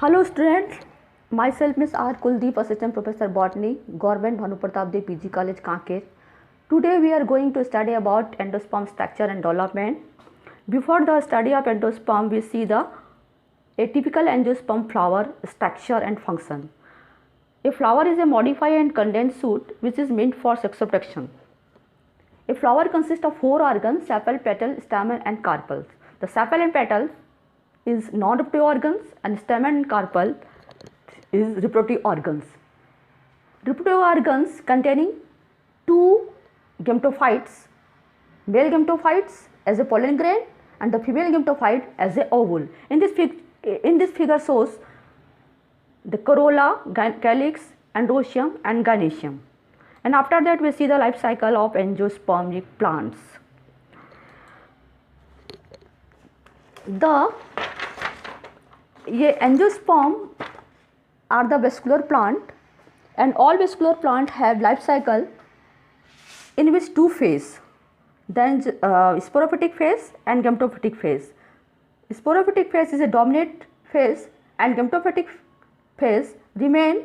Hello students, myself Ms. R. Kuldeep, Assistant Professor Botany, Government Bhanu Pratap Dev PG College, Kanker. Today we are going to study about endosperm structure and development. Before the study of endosperm, we see a typical angiosperm flower structure and function. A flower is a modified and condensed shoot which is meant for sex reproduction. A flower consists of 4 organs: sepal, petal, stamen and carpels. The sepal and petal is non-reproductive organs and stamen and carpel is reproductive organs. Reproductive organs containing 2 gametophytes, male gametophytes as a pollen grain and the female gametophyte as a ovule. In this figure shows the corolla, calyx, androecium and gynoecium. And after that we see the life cycle of angiospermic plants. Angiosperm are the vascular plant, and all vascular plant have life cycle in which 2 phase, then sporophytic phase and gametophytic phase. Sporophytic phase is a dominant phase and gametophytic phase remain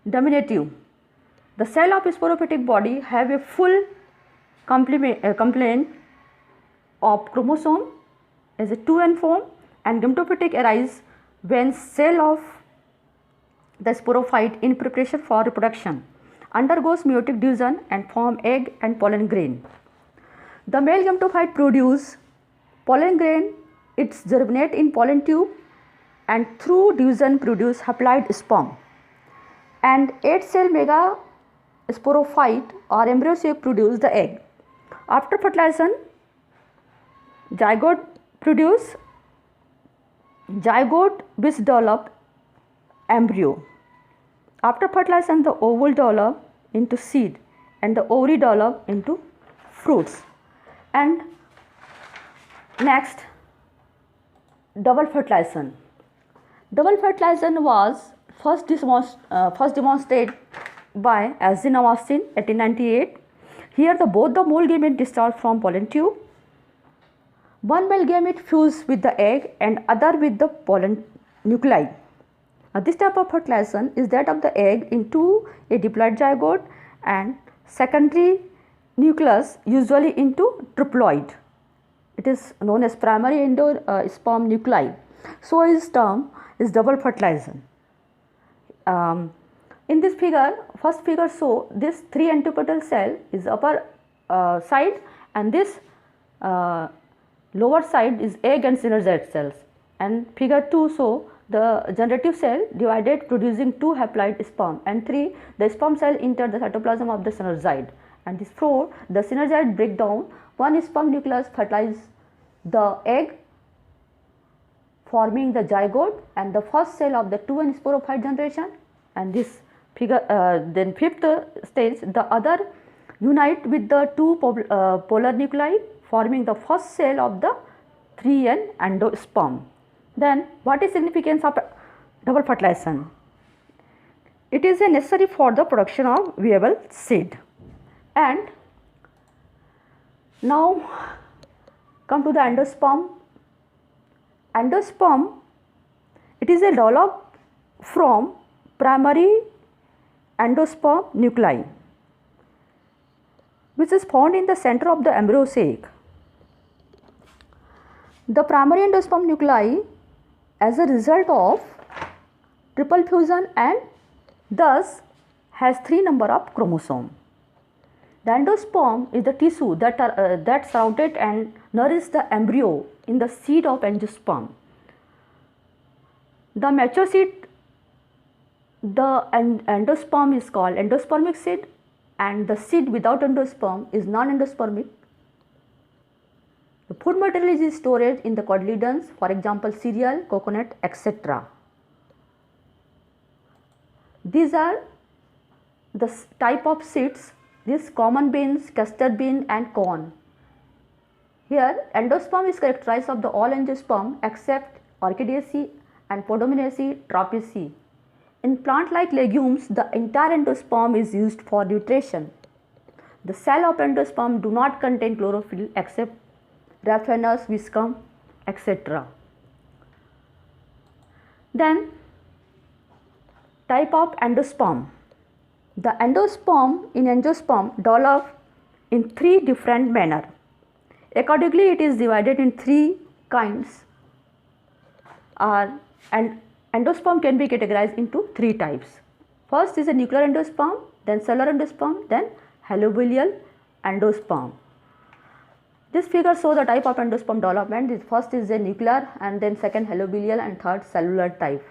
dominative. The cell of sporophytic body have a full complement of chromosome as a 2n form, and gametophytic arise when cell of the sporophyte in preparation for reproduction undergoes meiotic division and form egg and pollen grain. The male gametophyte produce pollen grain, it germinate in pollen tube and through division produce haploid sperm, and 8 cell mega sporophyte or embryo sac produce the egg. After fertilization, zygote which develop embryo. After fertilization, the ovule develop into seed and the ovary develop into fruits. And next, double fertilization. Double fertilization was first demonstrated by Asdin Awastin 1898. Here both the male gamete discharge from pollen tube. One male gamete fuse with the egg and other with the pollen nuclei. This type of fertilization is that of the egg into a diploid zygote and secondary nucleus usually into triploid. It is known as primary endosperm nuclei. So its term is double fertilization. In this figure, first figure show this 3 antepetal cell is upper side, and this lower side is egg and synergid cells, and figure 2 show the generative cell divided producing 2 haploid sperm, and 3 the sperm cell enter the cytoplasm of the synergid, and this 4 the synergid break down, 1 sperm nucleus fertilize the egg forming the zygote and the first cell of the 2n sporophyte generation, and this figure then 5th stage the other unite with the 2 polar nuclei forming the first cell of the 3n endosperm. Then what is significance of double fertilization? It is necessary for the production of viable seed. And now come to the endosperm. Endosperm, it is developed from primary endosperm nuclei which is found in the center of the embryo sac. The primary endosperm nuclei as a result of triple fusion and thus has 3 number of chromosome. The endosperm is the tissue that surrounded and nourishes the embryo in the seed of angiosperm. The mature seed, the endosperm is called endospermic seed, and the seed without endosperm is non-endospermic. The food material is stored in the cotyledons, for example cereal, coconut, etc. These are the type of seeds: this common beans, custard bean and corn. Here endosperm is characterized of the all angiosperm except Orchidaceae and Podominaceae, Trapeaceae. In plant like legumes, the entire endosperm is used for nutrition. The cell of endosperm do not contain chlorophyll except Raphanus, viscum, etc. Then type of endosperm. The endosperm in angiosperm develop in three different manner. Accordingly, it is divided in three kinds, and endosperm can be categorized into three types. First is a nuclear endosperm, then cellular endosperm, then halobilial endosperm. This figure shows the type of endosperm development. First is a nuclear, and then second halobilial, and third cellular type.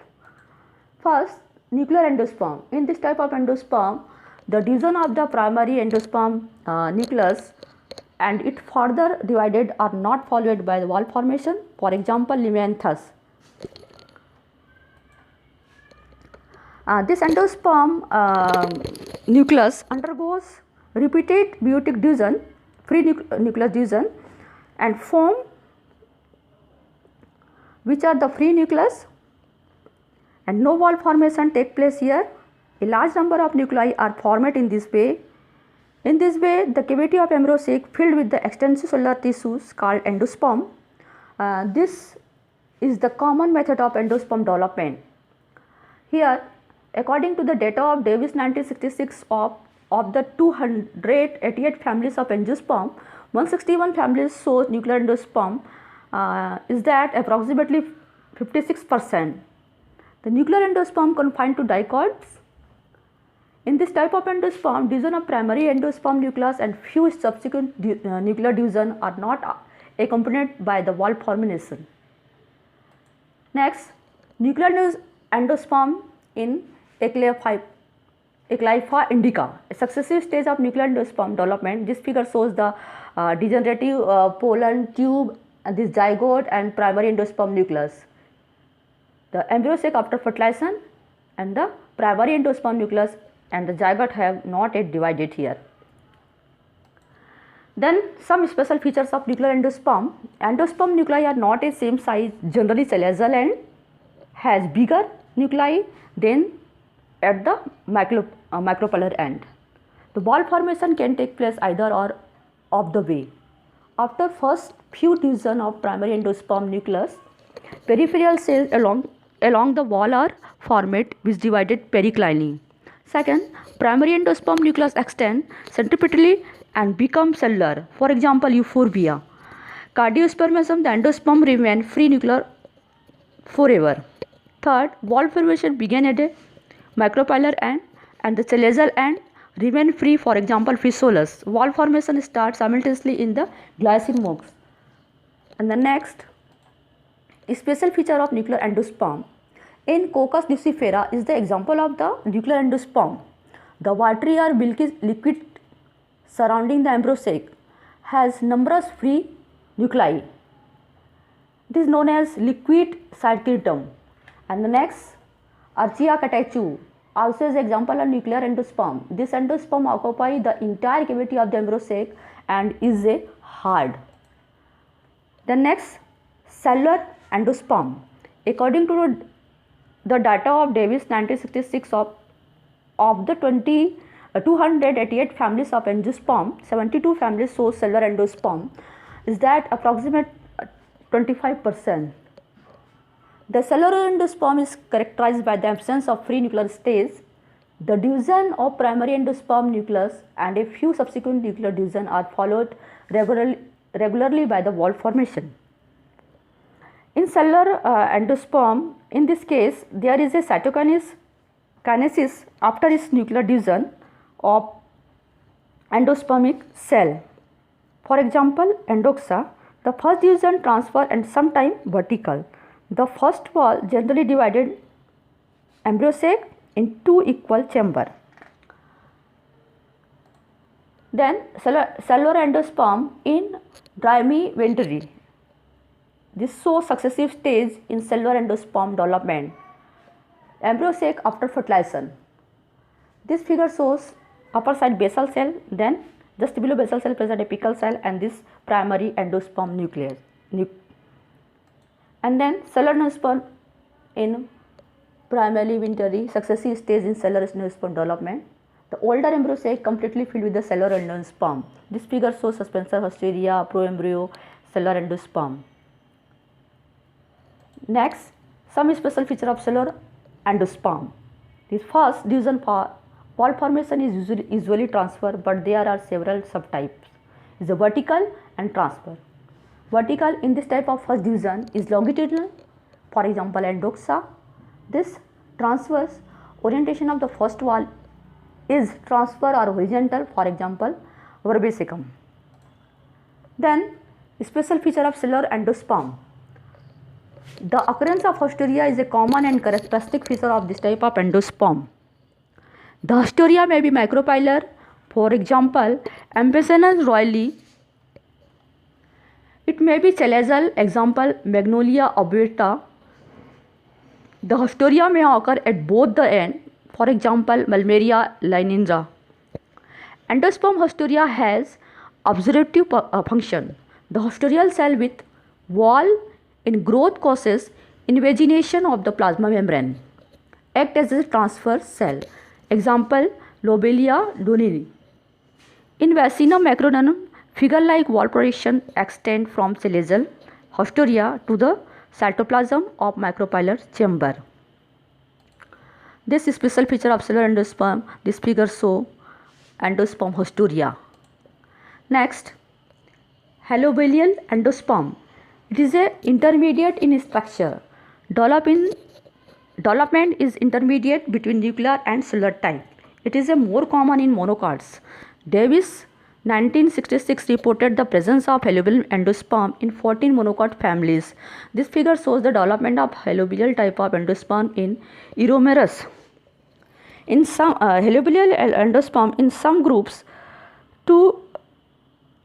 First, nuclear endosperm. In this type of endosperm, the division of the primary endosperm nucleus and it further divided are not followed by the valve formation. For example, Limianthus. This endosperm nucleus undergoes repeated meiotic division, free nucleus division, and form which are the free nucleus, and no valve formation take place here. A large number of nuclei are formed in this way. In this way, the cavity of embryo sac filled with the extracellular tissues called endosperm. This is the common method of endosperm development. Here, according to the data of Davis 1966 of the 288 families of angiosperm, 161 families show nuclear endosperm, is that approximately 56%. The nuclear endosperm confined to dicots. In this type of endosperm, division of primary endosperm nucleus and few subsequent nuclear division are not accompanied by the valve formation. Next, nuclear endosperm in Eclaipha indica, a successive stage of nuclear endosperm development. This figure shows the degenerative pollen tube, and this zygote and primary endosperm nucleus. The embryo sac after fertilization and the primary endosperm nucleus and the zygote have not yet divided here. Then some special features of nuclear endosperm. Endosperm nuclei are not a same size, generally ciliated and has bigger nuclei than at the micropolar end. The valve formation can take place either or of the way. After first few division of primary endosperm nucleus, peripheral cells along the wall are formed which divided periclinally. Second, primary endosperm nucleus extend centripetally and become cellular. For example, euphorbia. Cardiospermism, the endosperm remain free nuclear forever. Third, valve formation begin at a micropolar end and the ciliated end remain free. For example, Physolus. Valve formation starts simultaneously in the glycine mox. And the next special feature of nuclear endosperm in Coccus lucifera is the example of the nuclear endosperm. The watery or milky liquid surrounding the embryo sac has numerous free nuclei. It is known as liquid cytochrome. And the next, Archaea catechu, also is example of nuclear endosperm. This endosperm occupies the entire cavity of the embryo sac and is a hard. The next, cellular endosperm. According to the data of Davis 1966 of the 288 families of angiosperm, 72 families show cellular endosperm, is that approximate 25%. The cellular endosperm is characterized by the absence of free nuclear stage. The division of primary endosperm nucleus and a few subsequent nuclear divisions are followed regularly by the valve formation. In cellular endosperm, in this case, there is a cytokinesis after its nuclear division of endospermic cell. For example, endoxa, the first division transfer and sometime vertical. The first wall generally divided embryo sac in two equal chambers. Then cellular endosperm in Drymi venturi. This shows successive stage in cellular endosperm development. Embryo sac after fertilization. This figure shows upper side basal cell, then just below basal cell present apical cell and this primary endosperm nucleus. And then cellular endosperm in primary venturi, successive stage in cellular endosperm development. The older embryo sac completely filled with the cellular endosperm. This figure shows suspensor hysteria, proembryo, cellular endosperm. Next, Some special feature of cellular endosperm. This first division wall formation is usually transfer, but there are several subtypes. Is a vertical and transfer. Vertical in this type of first division is longitudinal, for example endoxa. This transverse orientation of the first wall is transfer or horizontal, for example verbasicum. Then special feature of cellular endosperm. The occurrence of haustoria is a common and characteristic feature of this type of endosperm. The haustoria may be micropylar, for example Ambassador royalii. It may be chalazal, example Magnolia obovata. The haustoria may occur at both the ends, for example Malmeria lynenza. Endosperm haustoria has observative function. The haustorial cell with wall in growth causes invagination of the plasma membrane. Act as a transfer cell. Example Lobelia doneri. In Vaccinum macronum, figure-like wall projection extend from chalazal haustoria to the cytoplasm of micropylar chamber. This is special feature of cellular endosperm. This figure show endosperm haustoria. Next, halobelial endosperm. It is a intermediate in structure. Development is intermediate between nuclear and cellular type. It is a more common in monocots. Davis 1966 reported the presence of halobelial endosperm in 14 monocot families. This figure shows the development of halobelial type of endosperm in Eromerus. In some halobelial endosperm in some groups, two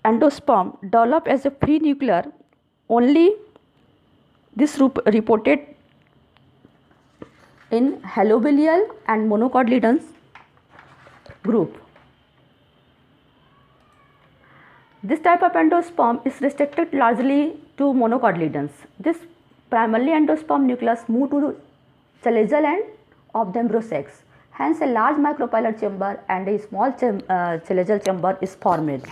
endosperm develop as a free nuclear. Only this reported in halobelial and monocotyledons group. This type of endosperm is restricted largely to monocotyledons. This primarily endosperm nucleus move to the chalazal end of the embryo sacs. Hence, a large micropylar chamber and a small chalazal chamber is formed.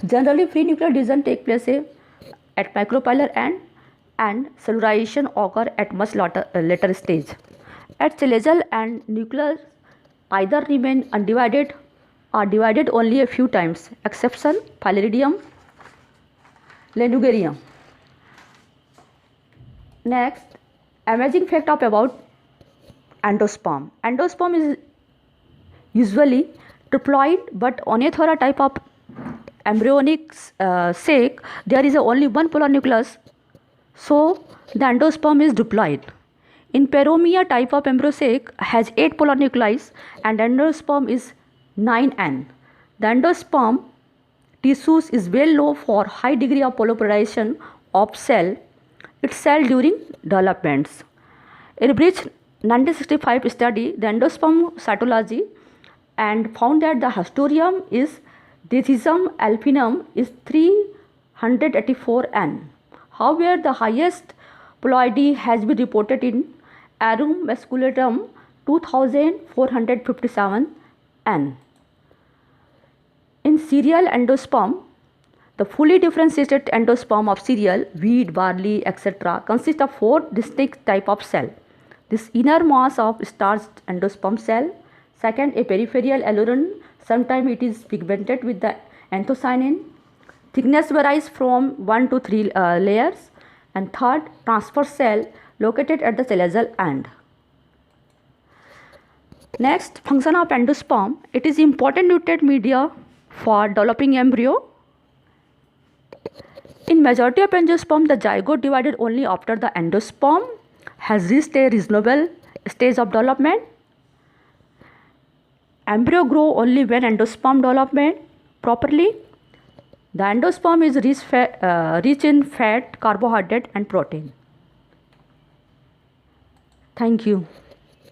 Generally, free nuclear division take place at micropylar end and cellularization occur at much later stage. At chalazal end, nucleus either remain undivided or divided only a few times. Exception Phyllodydium lanugerium. Next, amazing fact about endosperm. Endosperm is usually triploid, but Oenothera type of embryonic sac there is only one polar nucleus, so the endosperm is diploid. In Paromia type of embryo sac has 8 polar nuclei and endosperm is 9n. The endosperm tissues is well known for high degree of polypolarization of cell itself during developments. Erbridge 1965 study the endosperm cytology and found that the haustorium is Dithysium alpinum is 384 N. However, the highest ploidy has been reported in Arum masculatum 2457 N. In cereal endosperm, the fully differentiated endosperm of cereal, wheat, barley, etc. consists of 4 distinct types of cell. This inner mass of starched endosperm cell. Second, a peripheral aileron. Sometimes it is pigmented with the anthocyanin. Thickness varies from 1 to 3 layers. And third, transverse cell located at the chalazal end. Next, function of endosperm. It is important nutrient media for developing embryo. In majority of angiosperm, the zygote divided only after the endosperm has reached a reasonable stage of development. Embryo grow only when endosperm development properly. The endosperm is rich in fat, carbohydrate and protein. Thank you.